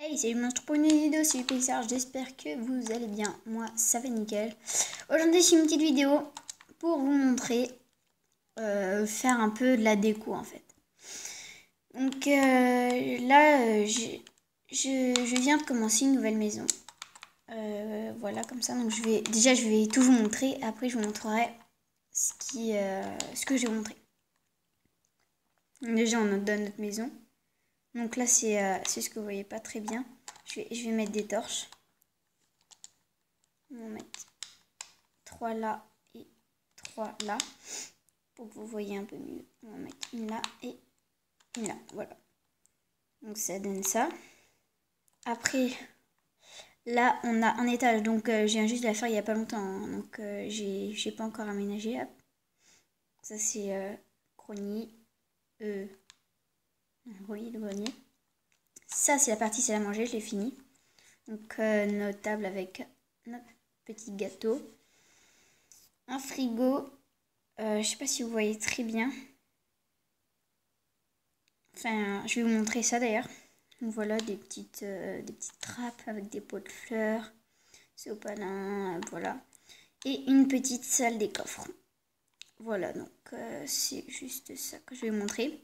Hey, salut, je me retrouve pour une vidéo sur Pixar, j'espère que vous allez bien, moi ça va nickel. Aujourd'hui je fais une petite vidéo pour vous montrer, faire un peu de la déco en fait. Donc là, je viens de commencer une nouvelle maison. Voilà, comme ça, donc je vais tout vous montrer, après je vous montrerai ce que je vais vous montrer. Donc, déjà on donne notre maison. Donc là c'est ce que vous voyez pas très bien. Je vais mettre des torches. On va mettre 3 là et 3 là. Pour que vous voyez un peu mieux. On va mettre une là et une là. Voilà. Donc ça donne ça. Après, là on a un étage. Donc je viens juste de la faire il n'y a pas longtemps. Hein. Donc j'ai pas encore aménagé. Hop. Ça c'est grenier. Oui, le grenier. Ça c'est la partie salle à manger. Je l'ai fini. Donc notre table avec notre petit gâteau. Un frigo. Je sais pas si vous voyez très bien. Enfin, je vais vous montrer ça d'ailleurs. Donc voilà, des petites trappes avec des pots de fleurs, sopalin, voilà. Et une petite salle des coffres. Voilà, donc c'est juste ça que je vais vous montrer.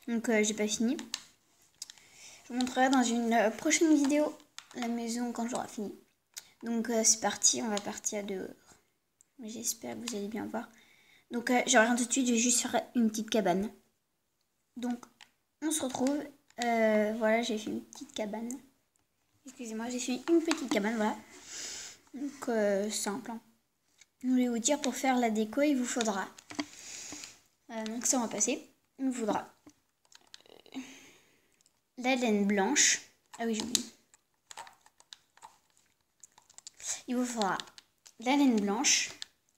Donc j'ai pas fini. Je vous montrerai dans une prochaine vidéo la maison quand j'aurai fini. Donc c'est parti, on va partir dehors. J'espère que vous allez bien voir. Donc je reviens tout de suite, je vais juste faire une petite cabane. Donc on se retrouve. Voilà, j'ai fait une petite cabane. Excusez-moi, j'ai fait une petite cabane, voilà. Donc simple. Hein. Je voulais vous dire, pour faire la déco, il vous faudra. Donc ça, on va passer. Il vous faudra la laine blanche. Ah oui, j'ai oublié. Il vous faudra la laine blanche,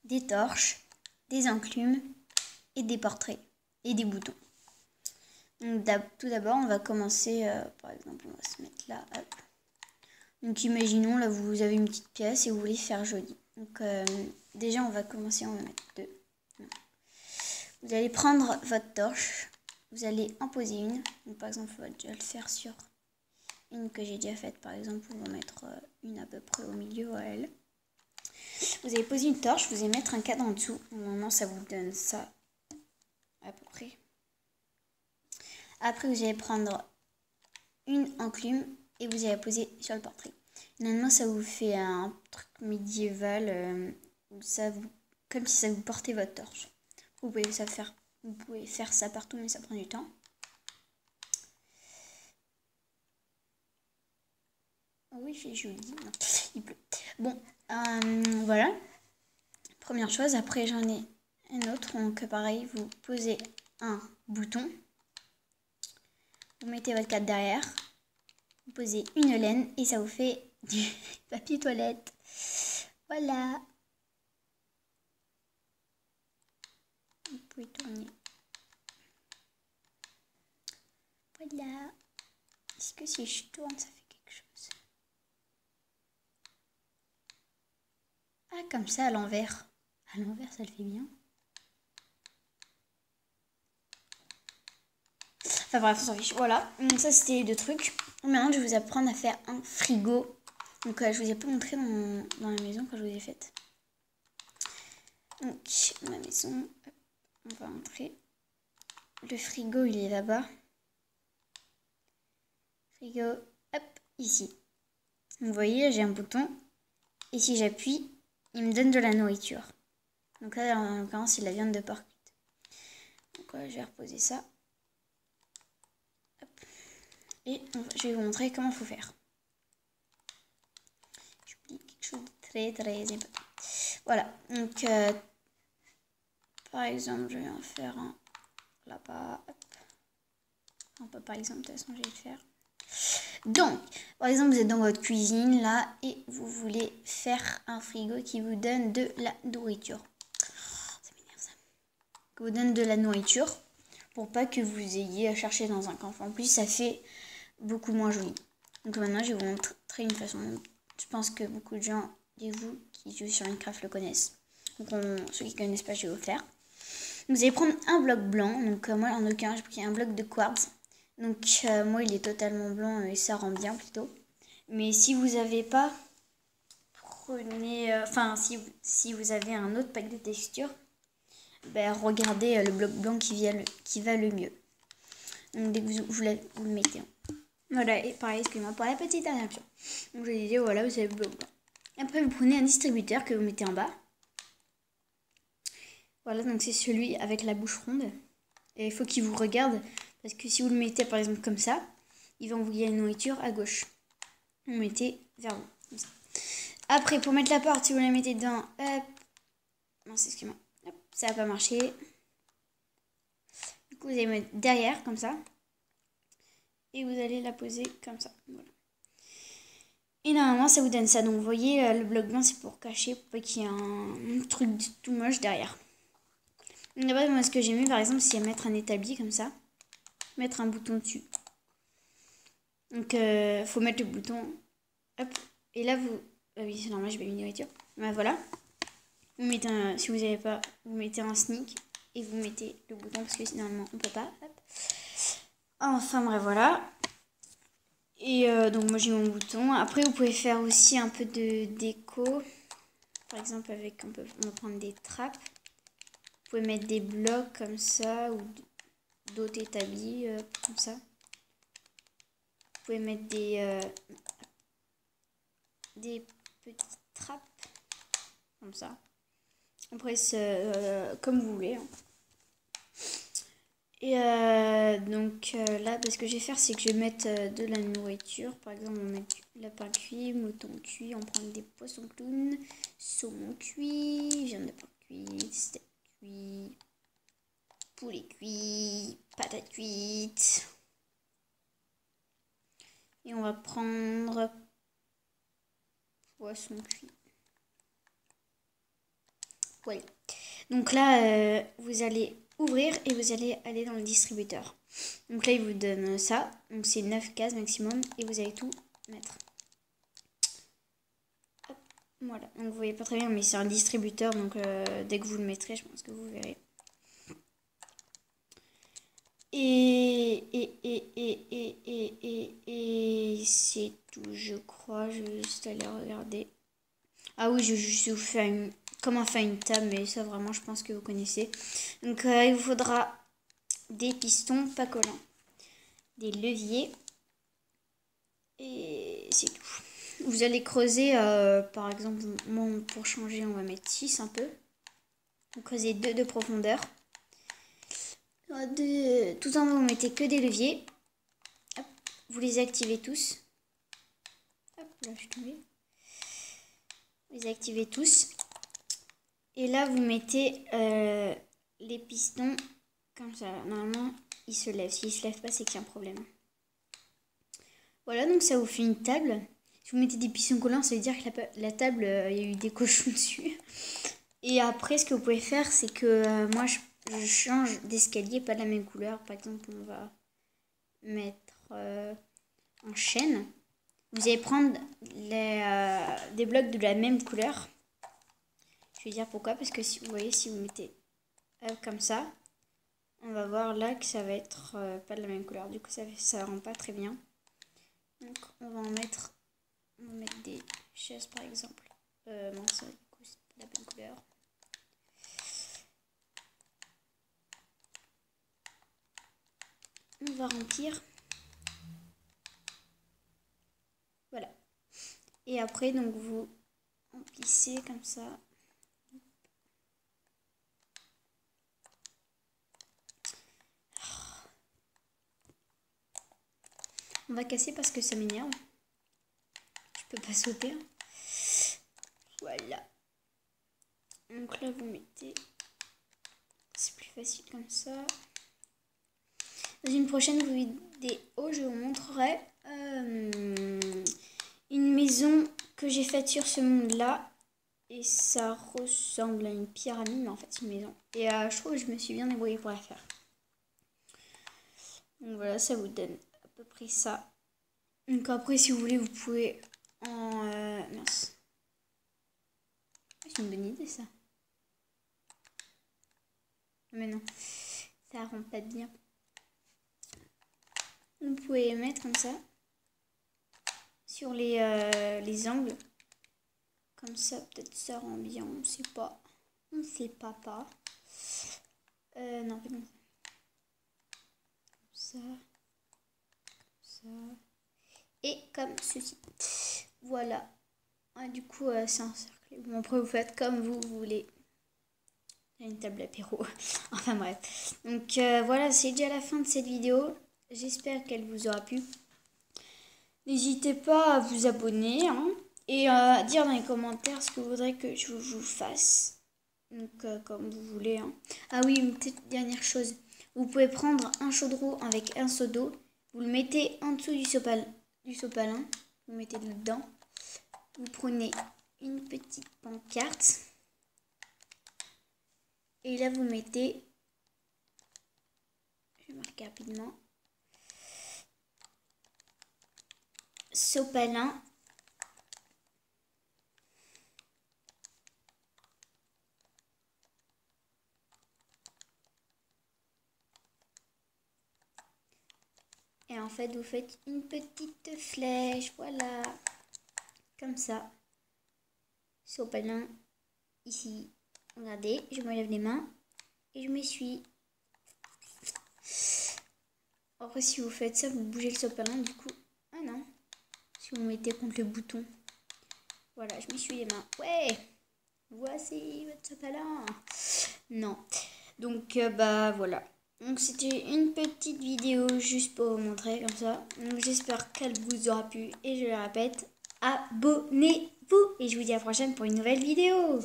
des torches, des enclumes et des portraits et des boutons. Donc tout d'abord, on va commencer, par exemple, on va se mettre là, hop. Donc imaginons, là, vous avez une petite pièce et vous voulez faire joli. Donc déjà, on va commencer, on va mettre 2. Vous allez prendre votre torche, vous allez en poser une. Donc par exemple, on va déjà le faire sur une que j'ai déjà faite. Par exemple, on va mettre une à peu près au milieu à elle. Vous allez poser une torche, vous allez mettre un cadre en dessous. Normalement, ça vous donne ça à peu près. Après, vous allez prendre une enclume et vous allez poser sur le portrait. Normalement, ça vous fait un truc médiéval, comme si ça vous portait votre torche. Vous pouvez faire ça partout, mais ça prend du temps. Oh oui, il fait joli. Non, il pleut. Bon, voilà. Première chose, après j'en ai un autre. Donc pareil, vous posez un bouton. Vous mettez votre cadre derrière. Vous posez une laine et ça vous fait du papier toilette. Voilà. Vous pouvez tourner. Voilà. Est-ce que si je tourne, ça fait quelque chose? Ah, comme ça, à l'envers. À l'envers, ça le fait bien. Enfin bref, on s'en fiche. Voilà. Donc ça, c'était les 2 trucs. Maintenant, je vais vous apprendre à faire un frigo. Donc je vous ai pas montré dans la maison quand je vous ai faite. Donc ma maison, hop, on va entrer. Le frigo, il est là-bas. Frigo, hop, ici. Vous voyez, j'ai un bouton. Et si j'appuie, il me donne de la nourriture. Donc là, en l'occurrence, c'est de la viande de porc cuite. Donc je vais reposer ça. Hop. Et je vais vous montrer comment il faut faire. J'oublie quelque chose de très important. Voilà, donc par exemple, je vais en faire un là-bas. Par exemple, de toute façon, je vais le faire. Donc, par exemple, vous êtes dans votre cuisine là et vous voulez faire un frigo qui vous donne de la nourriture. Ça m'énerve ça. Qui vous donne de la nourriture pour pas que vous ayez à chercher dans un coffre. En plus, ça fait beaucoup moins joli. Donc maintenant, je vais vous montrer une façon. Je pense que beaucoup de gens de vous qui jouent sur Minecraft le connaissent. Donc ceux qui ne connaissent pas, je vais vous le faire. Donc, vous allez prendre un bloc blanc. Donc moi, en l'occurrence, j'ai pris un bloc de quartz. Donc moi, il est totalement blanc et ça rend bien plutôt. Mais si vous n'avez pas, prenez... Enfin, si vous avez un autre pack de texture, ben, regardez le bloc blanc qui va le mieux. Donc dès que vous le mettez. Voilà, et pareil, excusez-moi pour la petite interruption. Donc je disais, voilà, vous avez le bloc blanc. Après, vous prenez un distributeur que vous mettez en bas. Voilà, donc c'est celui avec la bouche ronde. Et il faut qu'il vous regarde, parce que si vous le mettez par exemple comme ça, il va envoyer la nourriture à gauche. Vous mettez vers vous, comme ça. Après, pour mettre la porte, si vous la mettez dedans, hop, non, excusez-moi, hop, ça va pas marcher. Du coup, vous allez mettre derrière, comme ça. Et vous allez la poser comme ça, voilà. Et normalement, ça vous donne ça. Donc, vous voyez, le bloc blanc, c'est pour cacher, pour pas qu'il y ait un truc tout moche derrière. Donc, là-bas, moi, ce que j'ai mis, par exemple, c'est mettre un établi comme ça. Mettre un bouton dessus. Donc, faut mettre le bouton. Hop. Et là, vous... Ah oui, c'est normal, je vais une nourriture. Ben, voilà. Vous mettez un... Si vous n'avez pas, vous mettez un sneak. Et vous mettez le bouton, parce que normalement, on peut pas. Hop. Enfin, bref, voilà. Et donc moi j'ai mon bouton. Après vous pouvez faire aussi un peu de déco. Par exemple avec, on va prendre des trappes. Vous pouvez mettre des blocs comme ça ou d'autres établis comme ça. Vous pouvez mettre des petites trappes comme ça. Après c'est comme vous voulez. Hein. Et donc là, ce que je vais faire, c'est que je vais mettre de la nourriture. Par exemple, on met du lapin cuit, mouton cuit, on prend des poissons clowns, saumon cuit, viande de porc cuite, steak cuit, poulet cuit, patates cuites. Et on va prendre poisson cuit. Voilà. Donc là, vous allez ouvrir et vous allez aller dans le distributeur. Donc là, il vous donne ça. Donc c'est 9 cases maximum et vous allez tout mettre. Hop, voilà. Donc vous voyez pas très bien, mais c'est un distributeur. Donc dès que vous le mettrez, je pense que vous verrez. Et c'est tout, je crois. Je vais juste aller regarder. Ah oui, je vais juste vous faire comment faire une table, mais ça vraiment, je pense que vous connaissez. Donc il vous faudra des pistons pas collants, des leviers et c'est tout. Vous allez creuser, par exemple, pour changer, on va mettre 6 un peu. Vous creusez 2 de profondeur. Tout en haut, vous mettez que des leviers. Hop, vous les activez tous. Hop, là, je suis tombée. Vous les activez tous. Et là, vous mettez les pistons comme ça. Normalement, ils se lèvent. S'ils ne se lèvent pas, c'est qu'il y a un problème. Voilà, donc ça vous fait une table. Si vous mettez des pistons collants, ça veut dire que la table, il y a eu des cochons dessus. Et après, ce que vous pouvez faire, c'est que moi, je change d'escalier, pas de la même couleur. Par exemple, on va mettre en chêne. Vous allez prendre des blocs de la même couleur. Je vais dire pourquoi, parce que si vous voyez, si vous mettez comme ça, on va voir là que ça va être pas de la même couleur. Du coup, ça rend pas très bien. Donc, on va mettre des chaises par exemple. Non, ça du coup, c'est la bonne couleur. On va remplir. Voilà. Et après, donc, vous remplissez comme ça. On va casser parce que ça m'énerve. Je peux pas sauter. Voilà. Donc là, vous mettez... C'est plus facile comme ça. Dans une prochaine vidéo, je vous montrerai une maison que j'ai faite sur ce monde-là. Et ça ressemble à une pyramide, mais en fait, c'est une maison. Et je trouve que je me suis bien débrouillée pour la faire. Donc voilà, ça vous donne à peu près ça. Donc après, si vous voulez, vous pouvez en... mince. C'est une bonne idée, ça. Mais non, ça rend pas bien. Vous pouvez les mettre comme ça sur les angles. Comme ça, peut-être ça rend bien, on ne sait pas. On ne sait pas. Non, pas comme ça. Ça. Et comme ceci. Voilà. Ah, du coup, c'est un cercle. Bon, après, vous faites comme vous voulez. Il y a une table apéro. Enfin bref. Donc voilà, c'est déjà la fin de cette vidéo. J'espère qu'elle vous aura plu. N'hésitez pas à vous abonner et à dire dans les commentaires ce que vous voudrez que je vous fasse. Donc comme vous voulez. Ah oui, une petite dernière chose. Vous pouvez prendre un chaudron avec un seau d'eau. Vous le mettez en dessous du sopalin. Vous mettez dedans. Vous prenez une petite pancarte. Et là, vous mettez... Je vais marquer rapidement. Sopalin. Et en fait, vous faites une petite flèche, voilà, comme ça. Sopalin, ici. Regardez, je me lève les mains et je m'essuie. Après, si vous faites ça, vous bougez le sopalin, du coup. Ah non, si vous mettez contre le bouton. Voilà, je m'essuie les mains. Ouais, voici votre sopalin. Non, donc bah voilà. Donc c'était une petite vidéo juste pour vous montrer comme ça. Donc j'espère qu'elle vous aura plu et je le répète, abonnez-vous et je vous dis à la prochaine pour une nouvelle vidéo.